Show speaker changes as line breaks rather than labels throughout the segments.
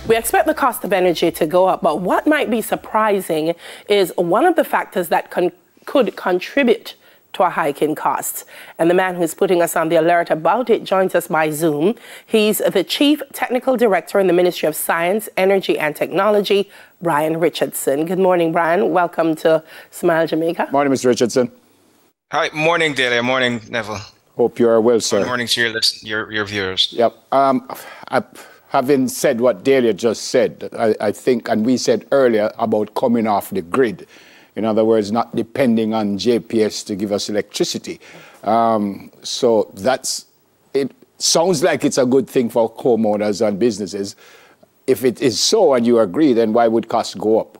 We expect the cost of energy to go up, but what might be surprising is one of the factors that could contribute to a hike in costs. And the man who's putting us on the alert about it joins us by Zoom. He's the Chief Technical Director in the Ministry of Science, Energy and Technology, Brian Richardson. Good morning, Brian. Welcome to Smile Jamaica.
Morning, Mr. Richardson.
Hi, morning, Delia. Morning, Neville.
Hope you are well, sir.
Good morning to your viewers.
Yep. Having said what Delia just said, I think, and we said earlier about coming off the grid. In other words, not depending on JPS to give us electricity. So it sounds like it's a good thing for homeowners and businesses. If it is so and you agree, then why would costs go up?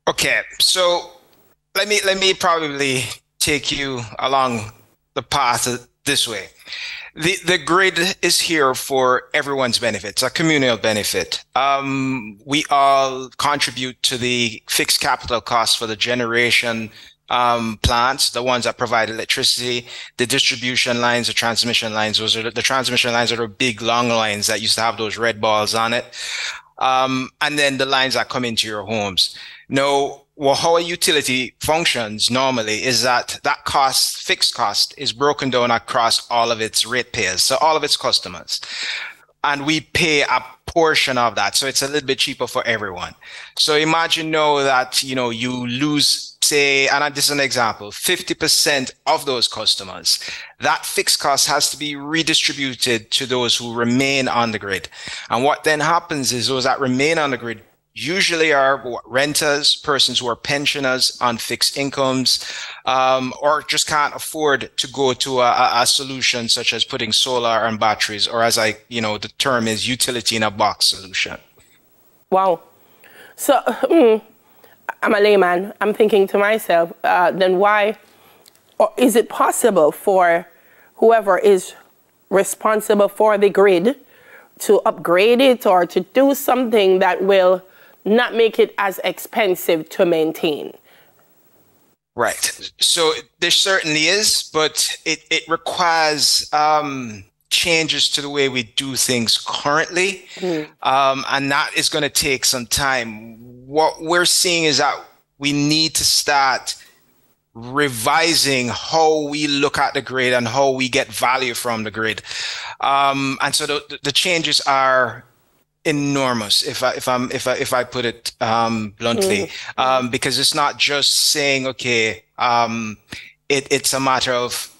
Okay, so let me probably take you along the path this way. The grid is here for everyone's benefit. It's a communal benefit. We all contribute to the fixed capital costs for the generation plants, the ones that provide electricity, the distribution lines, the transmission lines. Those are the transmission lines are the big long lines that used to have those red balls on it. And then the lines that come into your homes. Now, how a utility functions normally is that fixed cost, is broken down across all of its ratepayers, so all of its customers. And we pay a portion of that. So it's a little bit cheaper for everyone. So imagine now that, you lose, say, and this is an example, 50% of those customers. That fixed cost has to be redistributed to those who remain on the grid. And what then happens is those that remain on the grid usually are renters, persons who are pensioners on fixed incomes, or just can't afford to go to a solution such as putting solar and batteries, or as the term is utility in a box solution.
Wow. So I'm a layman. I'm thinking to myself, then why, or is it possible for whoever is responsible for the grid to upgrade it or to do something that will not make it as expensive to maintain?
Right. So there certainly is, but it requires changes to the way we do things currently. And that is going to take some time. What we're seeing is that we need to start revising how we look at the grid and how we get value from the grid. And so the changes are enormous, if I put it bluntly, because it's not just saying, okay, it's a matter of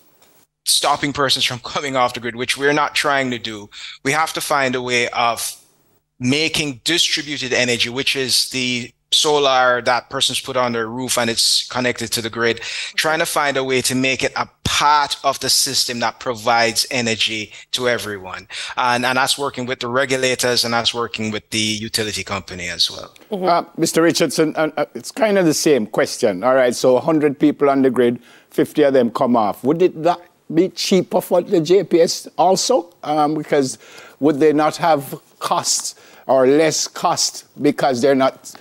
stopping persons from coming off the grid, which we're not trying to do. We have to find a way of making distributed energy, which is the solar that persons put on their roof and it's connected to the grid, trying to find a way to make it a part of the system that provides energy to everyone. And that's working with the regulators, and that's working with the utility company as well.
Mr. Richardson, it's kind of the same question. All right, so 100 people on the grid, 50 of them come off. Would it that be cheaper for the JPS also? Because would they not have costs or less cost because they're not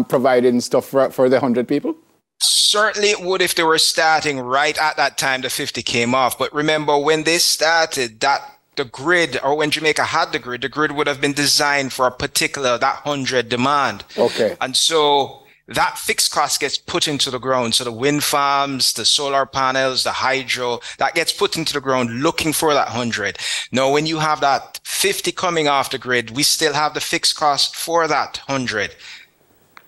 providing stuff for the 100 people?
Certainly it would if they were starting right at that time the 50 came off. But remember, when they started, the grid, or when Jamaica had the grid would have been designed for a particular, that 100 demand.
Okay.
And so that fixed cost gets put into the ground. So the wind farms, the solar panels, the hydro, that gets put into the ground looking for that 100. Now, when you have that 50 coming off the grid, we still have the fixed cost for that 100.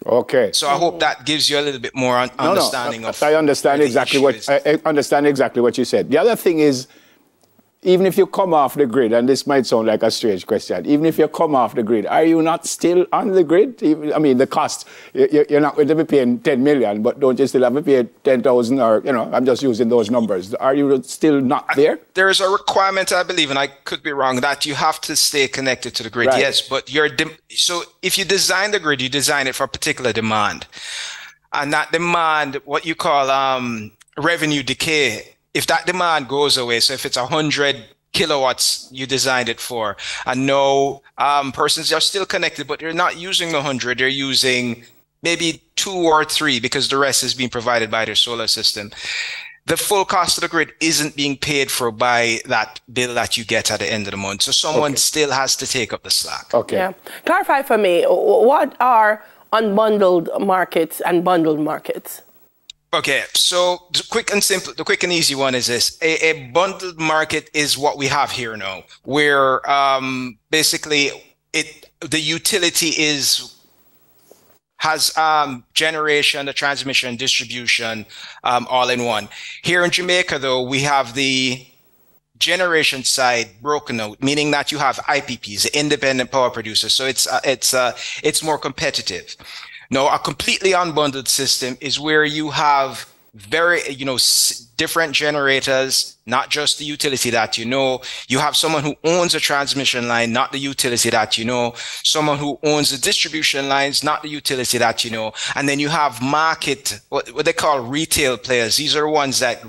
Okay.
So I hope that gives you a little bit more understanding of.
I understand exactly I understand exactly what you said. The other thing is, even if you come off the grid, and this might sound like a strange question, even if you come off the grid, are you not still on the grid? I mean, the cost, you're not going to be paying 10 million, but don't you still have to pay 10,000 or, I'm just using those numbers. Are you still not there?
There is a requirement, I believe, and I could be wrong, that you have to stay connected to the grid. Right. Yes, but so if you design the grid, you design it for a particular demand. And that demand, what you call revenue decay, if that demand goes away, so if it's 100 kilowatts you designed it for, and no persons are still connected, but they're not using the 100, they're using maybe 2 or 3 because the rest is being provided by their solar system. the full cost of the grid isn't being paid for by that bill that you get at the end of the month. So someone still has to take up the slack.
Okay.
Yeah. Clarify for me, what are unbundled markets and bundled markets?
Okay, so the quick and simple, the quick and easy one is this. A bundled market is what we have here now, where basically the utility has generation, the transmission, distribution, all in one. Here in Jamaica, though, we have the generation side broken out, meaning that you have IPPs, independent power producers. So it's more competitive. Now, a completely unbundled system is where you have very, different generators, not just the utility that you know. You have someone who owns a transmission line, not the utility that you know. Someone who owns the distribution lines, not the utility that you know. And then you have market, what they call retail players. These are the ones that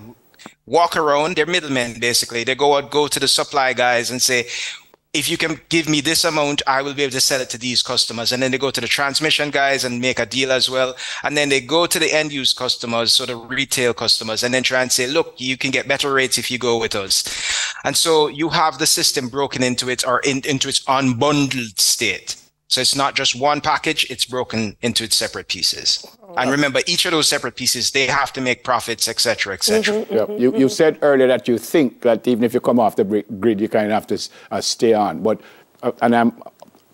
walk around. They're middlemen, basically. They go to the supply guys and say, if you can give me this amount, I will be able to sell it to these customers. And then they go to the transmission guys and make a deal as well. And then they go to the end use customers, so the retail customers, and then try and say, look, you can get better rates if you go with us. And so you have the system broken into its unbundled state. So it's not just one package, it's broken into its separate pieces. And remember, each of those separate pieces, they have to make profits, et cetera, et cetera.
You said earlier that you think that even if you come off the grid, you kind of have to stay on. But, and I'm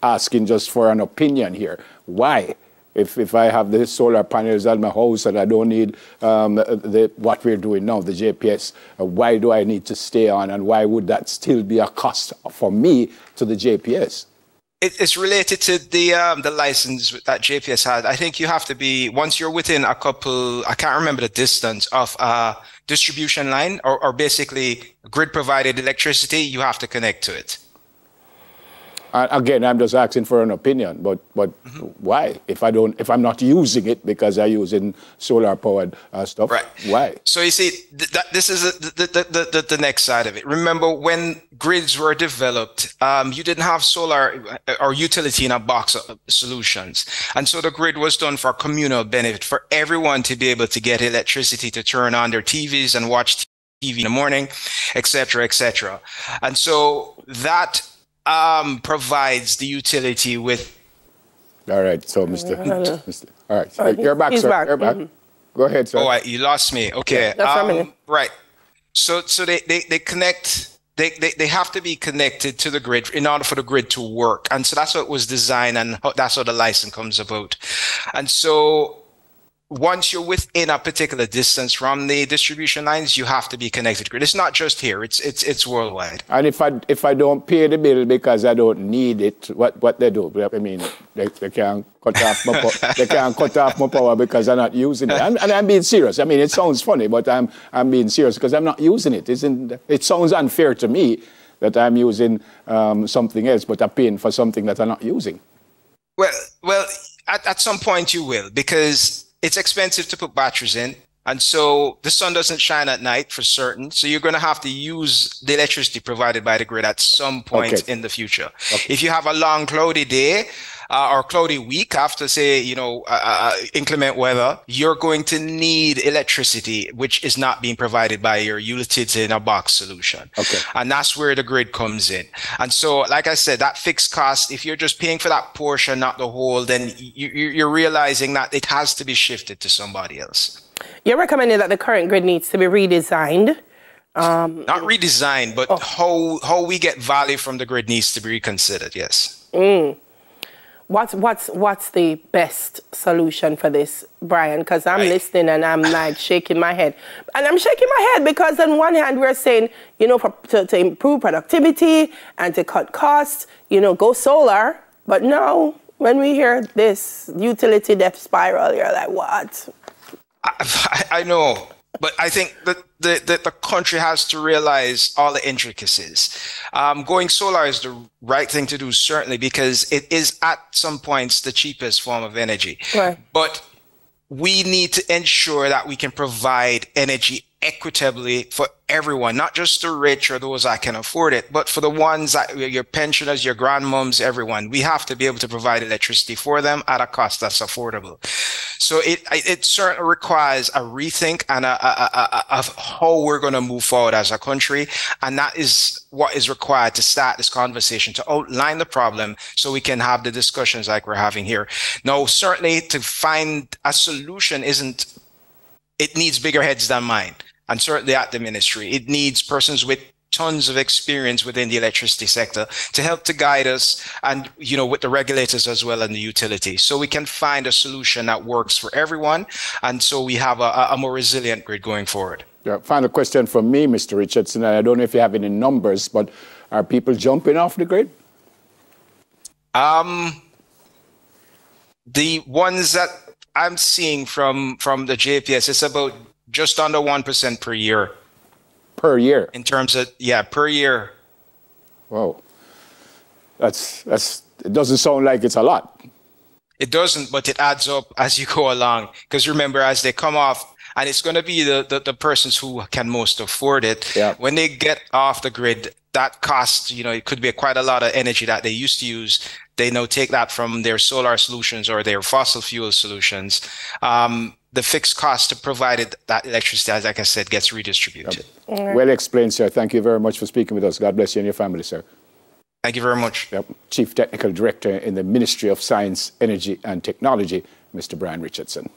asking just for an opinion here. Why? If I have the solar panels on my house and I don't need what we're doing now, the JPS, why do I need to stay on? And why would that still be a cost for me to the JPS?
It's related to the license that JPS had. I think you have to be, once you're within a couple, I can't remember the distance of a distribution line or basically grid provided electricity, you have to connect to it.
Again, I'm just asking for an opinion, but why? If I'm not using it because I'm using solar powered stuff,
right?
Why?
So you see, this is the next side of it. Remember, when grids were developed, you didn't have solar or utility in a box of solutions, and so the grid was done for communal benefit, for everyone to be able to get electricity to turn on their TVs and watch TV in the morning, et cetera, et cetera. And so that provides the utility with.
All right, so Mr. All right, so you're back, sir. Back. You're back. Go ahead, sir.
Oh, you lost me. Okay. Right. So they connect. They have to be connected to the grid in order for the grid to work, and so that's what was designed, and that's how the license comes about. And so once you're within a particular distance from the distribution lines, you have to be connected to grid. It's not just here; it's worldwide.
And if I don't pay the bill because I don't need it, what they do? I mean, they can cut off my they can cut off my power because I'm not using it. And I'm being serious. I mean, it sounds funny, but I'm being serious because I'm not using it. It sounds unfair to me that I'm using something else, but I'm paying for something that I'm not using.
Well, at some point you will, because it's expensive to put batteries in. And so the sun doesn't shine at night for certain. So you're going to have to use the electricity provided by the grid at some point in the future. Okay. If you have a long cloudy day or cloudy week after, say, inclement weather, you're going to need electricity, which is not being provided by your utility in a box solution. Okay. And that's where the grid comes in. And so, like I said, that fixed cost, if you're just paying for that portion, not the whole, then you're realizing that it has to be shifted to somebody else.
You're recommending that the current grid needs to be redesigned.
Not redesigned, but how we get value from the grid needs to be reconsidered. Yes.
What's the best solution for this, Brian? Because I'm listening and I'm like shaking my head. And I'm shaking my head because on one hand we're saying, to improve productivity and to cut costs, go solar. But now when we hear this utility death spiral, you're like, what?
I know, but I think that the country has to realize all the intricacies. Going solar is the right thing to do, certainly, because it is at some points the cheapest form of energy. Right. But we need to ensure that we can provide energy equitably for everyone, not just the rich or those that can afford it, but for the ones that your pensioners, your grandmoms, everyone. We have to be able to provide electricity for them at a cost that's affordable. So it certainly requires a rethink and of how we're going to move forward as a country. And that is what is required to start this conversation, to outline the problem so we can have the discussions like we're having here. Now, certainly to find a solution it needs bigger heads than mine. And certainly at the ministry, it needs persons with tons of experience within the electricity sector to help to guide us, and with the regulators as well and the utilities, so we can find a solution that works for everyone, and so we have a more resilient grid going forward.
Yeah, final question from me, Mr. Richardson, and I don't know if you have any numbers, but are people jumping off the grid?
The ones that I'm seeing from the JPS, it's about just under 1% per year.
Per year?
In terms of, per year.
Wow. It doesn't sound like it's a lot.
It doesn't, but it adds up as you go along. Because remember, as they come off, and it's going to be the persons who can most afford it.
Yeah.
When they get off the grid, that cost, it could be quite a lot of energy that they used to use. They now take that from their solar solutions or their fossil fuel solutions. The fixed cost to provide that electricity, as like I said, gets redistributed.
Yep. Well explained, sir. Thank you very much for speaking with us. God bless you and your family, sir.
Thank you very much.
Yep. Chief Technical Director in the Ministry of Science, Energy and Technology, Mr. Brian Richardson.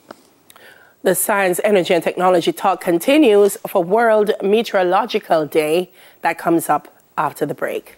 The Science, Energy and Technology talk continues for World Meteorological Day that comes up after the break.